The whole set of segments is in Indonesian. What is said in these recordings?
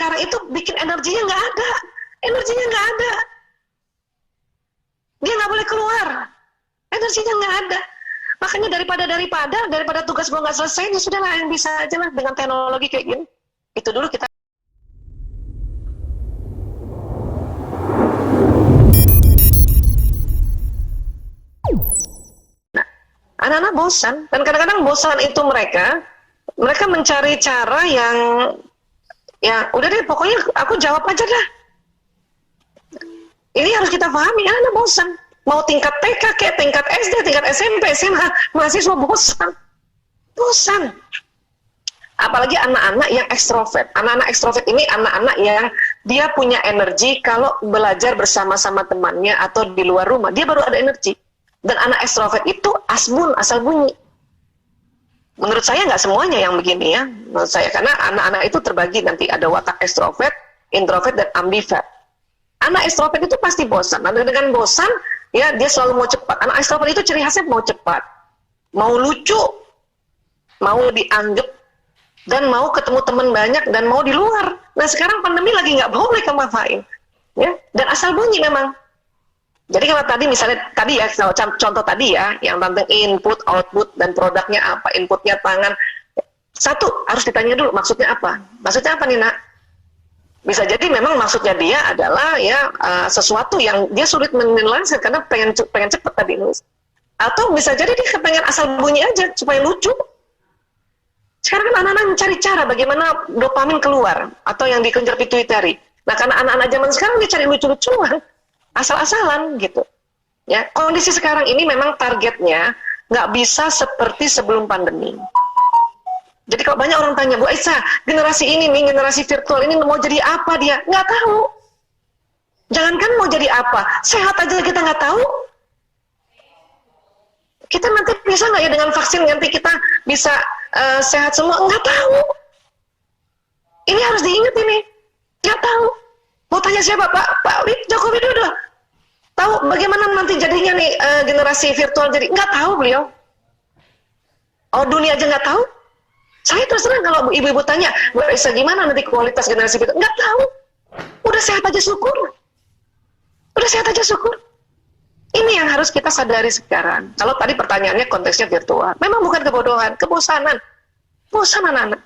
sekarang itu bikin energinya nggak ada. Energinya nggak ada. Dia nggak boleh keluar. Energinya nggak ada. Makanya daripada tugas gue nggak selesai, ya sudah lah, yang bisa aja lah dengan teknologi kayak gini. Itu dulu kita. Nah, anak-anak bosan, dan kadang-kadang bosan itu mereka mencari cara yang, ya udah deh, pokoknya aku jawab aja dah. Ini harus kita pahami, anak bosan. Mau tingkat TK, kayak tingkat SD, tingkat SMP, SMA, mahasiswa bosan. Bosan. Apalagi anak-anak yang ekstrovert. Anak-anak ekstrovert ini anak-anak yang dia punya energi kalau belajar bersama-sama temannya atau di luar rumah. Dia baru ada energi. Dan anak ekstrovert itu asbun, asal bunyi. Menurut saya nggak semuanya yang begini ya. Menurut saya, karena anak-anak itu terbagi nanti ada watak ekstrovert, introvert, dan ambivert. Anak ekstrovert itu pasti bosan. Nah, dengan bosan, ya dia selalu mau cepat. Anak ekstrovert itu ciri khasnya mau cepat, mau lucu, mau dianggap, dan mau ketemu teman banyak, dan mau di luar. Nah sekarang pandemi lagi nggak boleh kemafain, ya. Dan asal bunyi memang. Jadi kalau tadi misalnya tadi ya, contoh tadi ya, yang tentang input, output, dan produknya apa, inputnya tangan. Satu harus ditanya dulu maksudnya apa. Maksudnya apa nih nak? Bisa jadi memang maksudnya dia adalah ya sesuatu yang dia sulit menjelaskan karena pengen cepet tadi nulis. Atau bisa jadi dia kepengen asal bunyi aja supaya lucu. Sekarang kan anak-anak mencari cara bagaimana dopamin keluar atau yang dikejar pituitari. Nah karena anak-anak zaman sekarang dia cari lucu-lucuan, asal-asalan gitu. Ya kondisi sekarang ini memang targetnya nggak bisa seperti sebelum pandemi. Jadi kalau banyak orang tanya, Bu Aisyah, generasi ini nih, generasi virtual ini mau jadi apa dia? Nggak tahu. Jangankan mau jadi apa, sehat aja kita nggak tahu. Kita nanti bisa nggak ya dengan vaksin nanti kita bisa sehat semua? Nggak tahu. Ini harus diingat ini. Nggak tahu. Mau tanya siapa Pak Joko Widodo? Tahu bagaimana nanti jadinya nih generasi virtual jadi? Nggak tahu beliau. Oh dunia aja nggak tahu. Saya terus terang kalau ibu-ibu tanya, Bu Aisyah gimana nanti kualitas generasi itu? Nggak tahu. Udah sehat aja syukur. Udah sehat aja syukur. Ini yang harus kita sadari sekarang. Kalau tadi pertanyaannya konteksnya virtual. Memang bukan kebodohan, kebosanan. Bosan anak-anak.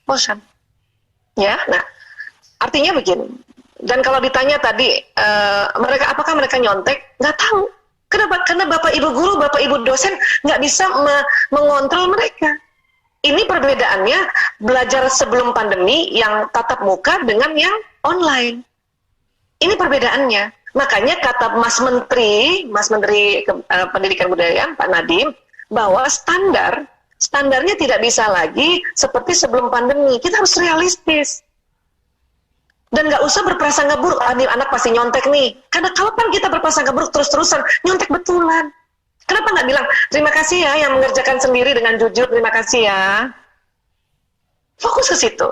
Bosan. Ya, nah artinya begini. Dan kalau ditanya tadi, apakah mereka nyontek? Nggak tahu. Kenapa? Karena Bapak Ibu guru, Bapak Ibu dosen nggak bisa mengontrol mereka. Ini perbedaannya belajar sebelum pandemi yang tatap muka dengan yang online. Ini perbedaannya. Makanya kata Mas Menteri Pendidikan Kebudayaan Pak Nadiem bahwa standarnya tidak bisa lagi seperti sebelum pandemi. Kita harus realistis. Dan nggak usah berprasangka buruk. Anak pasti nyontek nih. Karena kapan kita berprasangka buruk terus-terusan nyontek betulan. Kenapa nggak bilang, terima kasih ya yang mengerjakan sendiri dengan jujur, terima kasih ya. Fokus ke situ.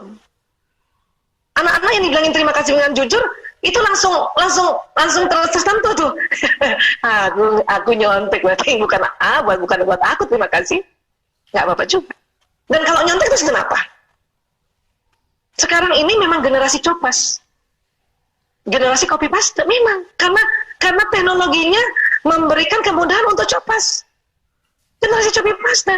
Anak-anak yang dibilangin terima kasih dengan jujur, itu langsung tertentu tuh. aku nyontek, berarti bukan buat aku, terima kasih. Nggak apa-apa juga. Dan kalau nyontek terus kenapa? Sekarang ini memang generasi copas. Generasi copy paste, memang. Karena teknologinya memberikan kemudahan untuk copas. Generasi copy paste.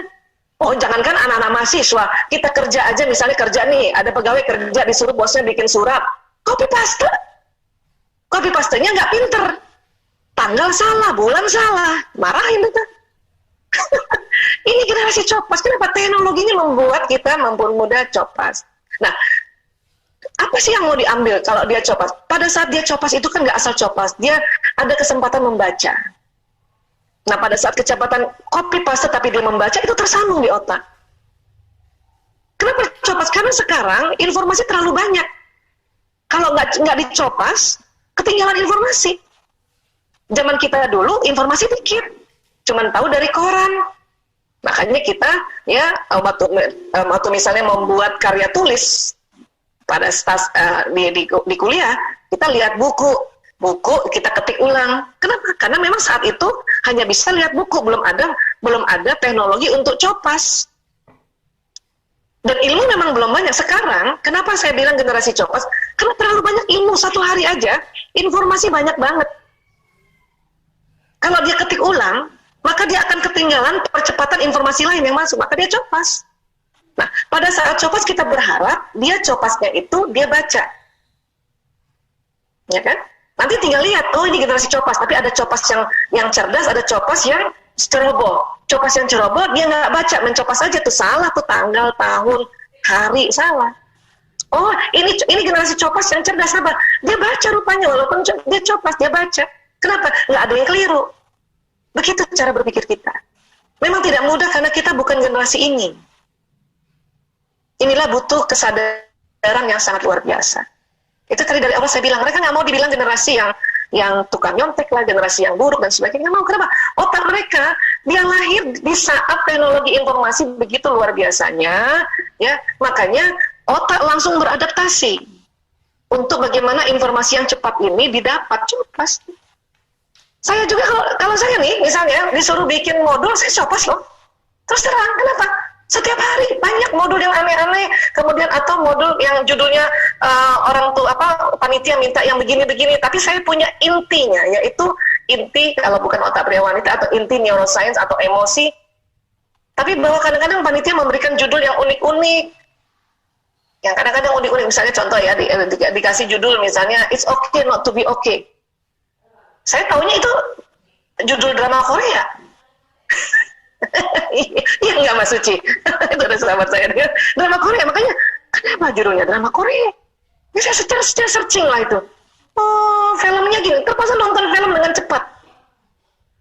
Oh, jangankan anak-anak mahasiswa, kita kerja aja, misalnya kerja nih, ada pegawai kerja disuruh bosnya bikin surat, copy paste. Copy pastenya nggak pinter. Tanggal salah, bulan salah, marahin itu. Ini generasi copas. Kenapa? Teknologinya membuat kita mempermudah copas. Nah, apa sih yang mau diambil kalau dia copas? Pada saat dia copas itu kan nggak asal copas, dia ada kesempatan membaca. Nah pada saat kecepatan copy paste tapi dia membaca, itu tersambung di otak. Kenapa copas? Karena sekarang informasi terlalu banyak. Kalau nggak dicopas, ketinggalan informasi. Zaman kita dulu informasi dikit, cuman tahu dari koran. Makanya kita ya waktu misalnya membuat karya tulis pada di kuliah, kita lihat buku kita ketik ulang. Kenapa? Karena memang saat itu hanya bisa lihat buku, belum ada teknologi untuk copas. Dan ilmu memang belum banyak. Sekarang, kenapa saya bilang generasi copas? Karena terlalu banyak ilmu, satu hari aja, informasi banyak banget. Kalau dia ketik ulang, maka dia akan ketinggalan percepatan informasi lain yang masuk, maka dia copas. Nah, pada saat copas kita berharap, dia copasnya itu, dia baca. Ya kan? Nanti tinggal lihat, oh ini generasi copas, tapi ada copas yang cerdas, ada copas yang ceroboh. Copas yang ceroboh dia nggak baca, mencopas aja tuh salah tuh tanggal, tahun, hari salah. Oh ini generasi copas yang cerdas apa? Dia baca rupanya walaupun dia copas dia baca. Kenapa? Nggak ada yang keliru. Begitu cara berpikir kita. Memang tidak mudah karena kita bukan generasi ini. Inilah butuh kesadaran yang sangat luar biasa. Itu tadi dari awal saya bilang mereka nggak mau dibilang generasi yang tukang nyontek lah, generasi yang buruk dan sebagainya. Nggak mau. Kenapa? Otak mereka dia lahir di saat teknologi informasi begitu luar biasanya, ya makanya otak langsung beradaptasi untuk bagaimana informasi yang cepat ini didapat copas. Saya juga kalau saya nih misalnya disuruh bikin modul saya copas loh. Terus terang kenapa? Setiap hari banyak modul yang aneh-aneh, kemudian atau modul yang judulnya orang tuh panitia minta yang begini-begini, tapi saya punya intinya, yaitu inti kalau bukan otak pria wanita atau inti neuroscience atau emosi. Tapi bahwa kadang-kadang panitia memberikan judul yang unik-unik, yang kadang-kadang unik-unik, misalnya contoh ya dikasih judul misalnya It's Okay Not to Be Okay. Saya taunya itu judul drama Korea. Iya nggak Mas Suci? Itu ada sahabat saya dia drama Korea, makanya kenapa judulnya drama Korea? Bisa secara searching lah itu. Oh filmnya gini, terpaksa nonton film dengan cepat.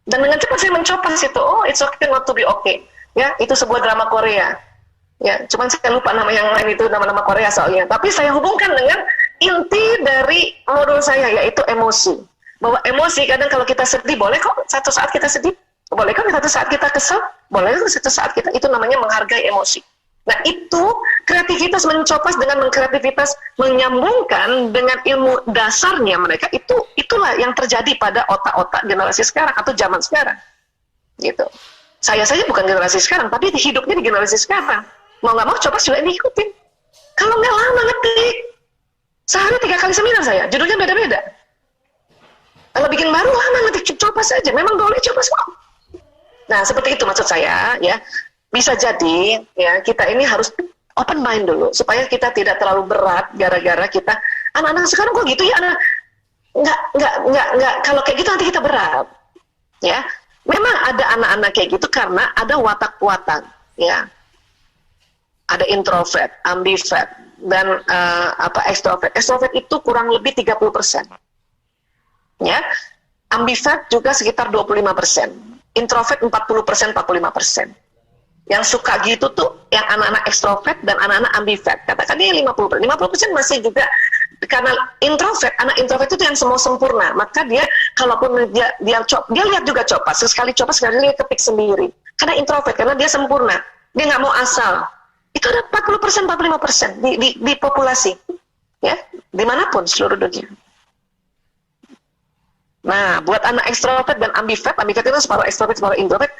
Dan dengan cepat saya mencopas itu. Oh It's Okay Not to Be Okay. Ya itu sebuah drama Korea. Ya cuman saya lupa nama yang lain itu nama-nama Korea soalnya. Tapi saya hubungkan dengan inti dari modul saya yaitu emosi. Bahwa emosi kadang kalau kita sedih boleh kok satu saat kita sedih. Boleh kan satu saat kita kesal? Boleh kan satu saat kita, itu namanya menghargai emosi. Nah itu kreativitas mencopas dengan kreativitas menyambungkan dengan ilmu dasarnya mereka, itulah yang terjadi pada otak-otak generasi sekarang atau zaman sekarang. Gitu. Saya saja bukan generasi sekarang, tapi hidupnya di generasi sekarang. Mau nggak mau copas juga diikutin. Kalau nggak lama ngetik. Sehari 3 kali seminar saya, judulnya beda-beda. Kalau bikin baru lama ngetik copas saja, memang boleh copas kok. Nah, seperti itu maksud saya, ya. Bisa jadi, ya, kita ini harus open mind dulu, supaya kita tidak terlalu berat gara-gara kita, anak-anak sekarang kok gitu ya, enggak, kalau kayak gitu nanti kita berat, ya. Memang ada anak-anak kayak gitu karena ada watak-watak, ya. Ada introvert, ambivert, dan extrovert. Extrovert itu kurang lebih 30%. Ya. Ambivert juga sekitar 25%. Introvert 40%, 45%. Yang suka gitu tuh yang anak-anak ekstrovert dan anak-anak ambivert. Katakan dia 50%. 50% masih juga karena introvert, anak introvert itu yang semua sempurna. Maka dia kalaupun dia lihat juga copas, sekali copas sekali dia ketik sendiri. Karena introvert, karena dia sempurna. Dia nggak mau asal. Itu ada 40%, 45% di populasi. Ya, dimanapun seluruh dunia. Nah, buat anak ekstrovert dan ambivert itu separuh ekstrovert, separuh introvert,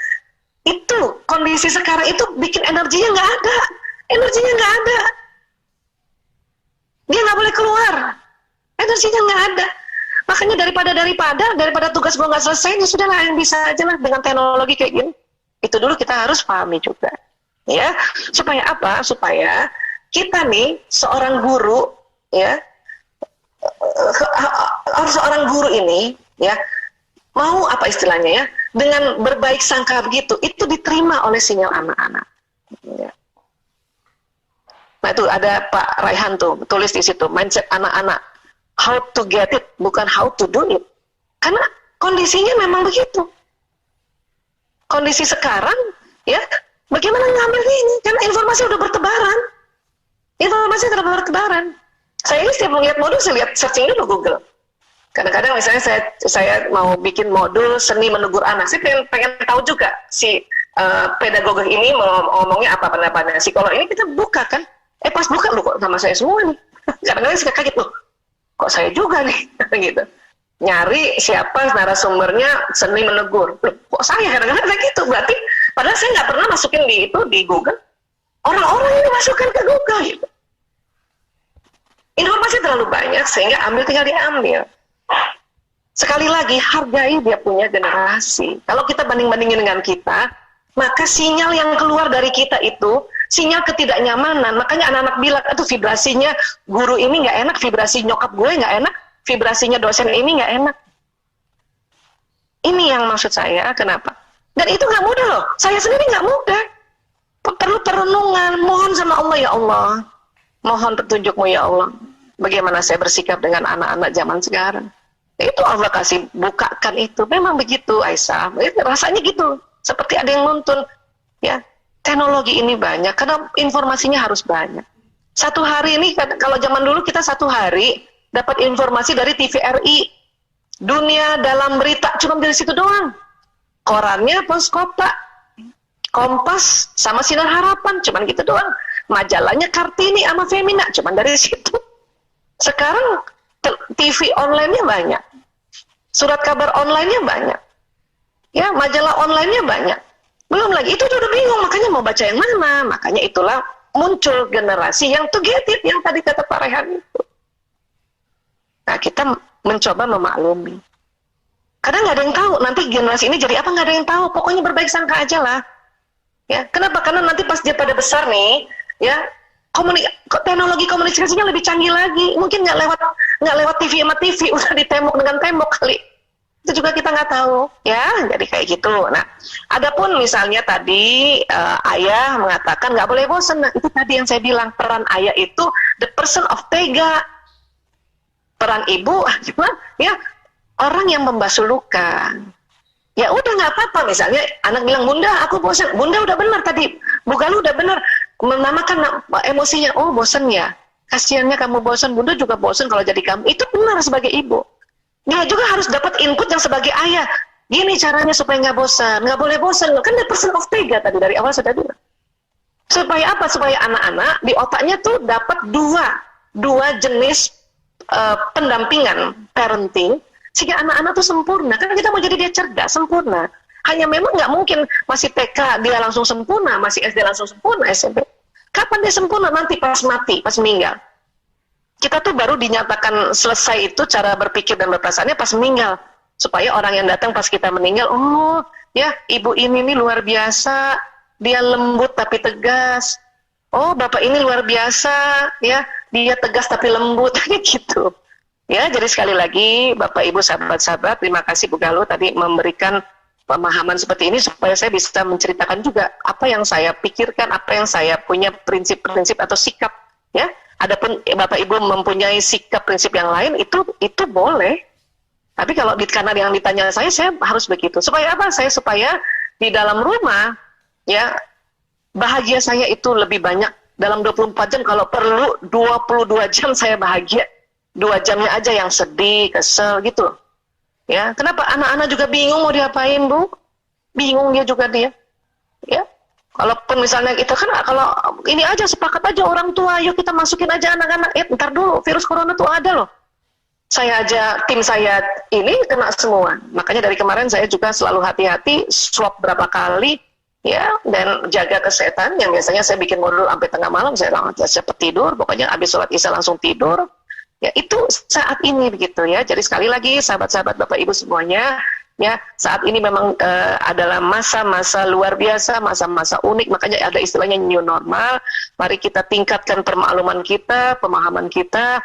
itu kondisi sekarang itu bikin energinya nggak ada. Energinya nggak ada. Dia nggak boleh keluar. Energinya nggak ada. Makanya daripada tugas gue nggak selesai, ya sudah lah yang bisa aja lah dengan teknologi kayak gini. Itu dulu kita harus pahami juga. Ya, supaya apa? Supaya kita nih seorang guru, ya, seorang guru ini, ya, mau apa istilahnya ya, dengan berbaik sangka begitu, itu diterima oleh sinyal anak-anak. Ya. Nah itu ada Pak Raihan tuh tulis di situ mindset anak-anak, how to get it, bukan how to do it. Karena kondisinya memang begitu. Kondisi sekarang, ya, bagaimana ngambil ini? Karena informasi udah bertebaran. Informasi udah bertebaran. Saya ini setiap melihat modul, saya lihat searching dulu Google. Kadang-kadang misalnya saya mau bikin modul seni menegur anak, saya pengen tahu juga si pedagog ini mau ngomongnya apa pendapatnya. Psikolog ini kita buka kan, pas buka lu kok sama saya semua nih. Kadang-kadang saya kaget loh, kok saya juga nih, gitu. Nyari siapa narasumbernya seni menegur, loh, kok saya kadang-kadang kayak gitu. Berarti padahal saya nggak pernah masukin di Google. Orang-orang ini masukkan ke Google. Gitu. Informasi terlalu banyak sehingga tinggal diambil. Sekali lagi, hargai dia punya generasi. Kalau kita banding-bandingin dengan kita, maka sinyal yang keluar dari kita itu, sinyal ketidaknyamanan. Makanya anak-anak bilang, itu vibrasinya guru ini nggak enak, vibrasi nyokap gue nggak enak, vibrasinya dosen ini nggak enak. Ini yang maksud saya, kenapa? Dan itu nggak mudah loh, saya sendiri nggak mudah. Perlu perenungan, mohon sama Allah, ya Allah. Mohon petunjukmu ya Allah. Bagaimana saya bersikap dengan anak-anak zaman sekarang. Itu Allah kasih bukakan itu. Memang begitu Aisyah. Rasanya gitu. Seperti ada yang nuntun. Ya, teknologi ini banyak. Karena informasinya harus banyak. Satu hari ini, kalau zaman dulu kita satu hari dapat informasi dari TVRI. Dunia dalam berita cuma dari situ doang. Korannya Poskota, Kompas sama Sinar Harapan, cuman gitu doang. Majalahnya Kartini sama Femina, cuman dari situ. Sekarang TV online-nya banyak, surat kabar online-nya banyak, ya majalah online-nya banyak. Belum lagi itu udah bingung, makanya mau baca yang mana. Makanya itulah muncul generasi yang to get it, yang tadi kata Pak Rehan itu. Nah, kita mencoba memaklumi. Karena nggak ada yang tahu nanti generasi ini jadi apa, nggak ada yang tahu. Pokoknya berbaik sangka aja lah. Ya, kenapa? Karena nanti pas dia pada besar nih, ya teknologi komunikasinya lebih canggih lagi. Mungkin nggak lewat TV sama TV, udah ditembok dengan tembok kali. Itu juga kita nggak tahu, ya. Jadi kayak gitu. Nah, adapun misalnya tadi ayah mengatakan nggak boleh bosan. Nah, itu tadi yang saya bilang, peran ayah itu the person of tega. Peran ibu, ya orang yang membasuh luka. Ya udah nggak apa-apa, misalnya anak bilang, Bunda aku bosan. Bunda udah benar tadi, Bu Galuh udah benar menamakan emosinya. Oh bosan ya, kasihannya kamu bosan, Bunda juga bosan kalau jadi kamu. Itu benar sebagai ibu. Dia juga harus dapat input yang sebagai ayah. Gini caranya supaya nggak bosan, nggak boleh bosan. Kan the person of tega tadi dari awal sudah bilang. Supaya apa? Supaya anak-anak di otaknya tuh dapat dua jenis pendampingan parenting, sehingga anak-anak tuh sempurna. Karena kita mau jadi dia cerdas, sempurna. Hanya memang nggak mungkin masih TK dia langsung sempurna, masih SD langsung sempurna, SMP. Kapan dia sempurna? Nanti pas mati, pas meninggal. Kita tuh baru dinyatakan selesai itu cara berpikir dan berperasaannya pas meninggal. Supaya orang yang datang pas kita meninggal, oh ya ibu ini nih luar biasa, dia lembut tapi tegas. Oh bapak ini luar biasa, ya dia tegas tapi lembut, gitu. Ya, jadi sekali lagi Bapak Ibu sahabat-sahabat, terima kasih Bu Galuh tadi memberikan pemahaman seperti ini supaya saya bisa menceritakan juga apa yang saya pikirkan, apa yang saya punya prinsip-prinsip atau sikap, ya. Adapun Bapak Ibu mempunyai sikap prinsip yang lain itu boleh. Tapi kalau karena yang ditanya saya harus begitu. Supaya apa? Supaya di dalam rumah ya bahagia saya itu lebih banyak dalam 24 jam, kalau perlu 22 jam saya bahagia. 2 jamnya aja yang sedih, kesel gitu. Ya, kenapa anak-anak juga bingung mau diapain, Bu? Bingung dia juga dia. Ya. Kalaupun misalnya kita kan kalau ini aja sepakat aja orang tua, yuk kita masukin aja anak-anak. Ntar dulu virus corona tuh ada loh. Saya aja, tim saya ini kena semua. Makanya dari kemarin saya juga selalu hati-hati, swab berapa kali, ya, dan jaga kesehatan. Yang biasanya saya bikin modul sampai tengah malam, saya langsung cepat tidur. Pokoknya habis sholat isya langsung tidur. Ya itu saat ini begitu ya. Jadi sekali lagi sahabat-sahabat Bapak Ibu semuanya, ya saat ini memang adalah masa-masa luar biasa, masa-masa unik. Makanya ada istilahnya new normal. Mari kita tingkatkan permakluman kita, pemahaman kita.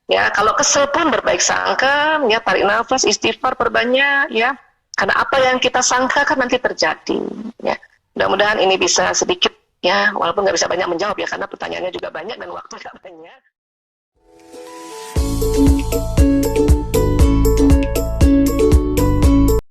Ya kalau kesel pun berbaik sangka, ya tarik nafas, istighfar perbanyak, ya. Karena apa yang kita sangka kan nanti terjadi. Ya mudah-mudahan ini bisa sedikit, ya walaupun nggak bisa banyak menjawab ya karena pertanyaannya juga banyak dan waktu nggak banyak.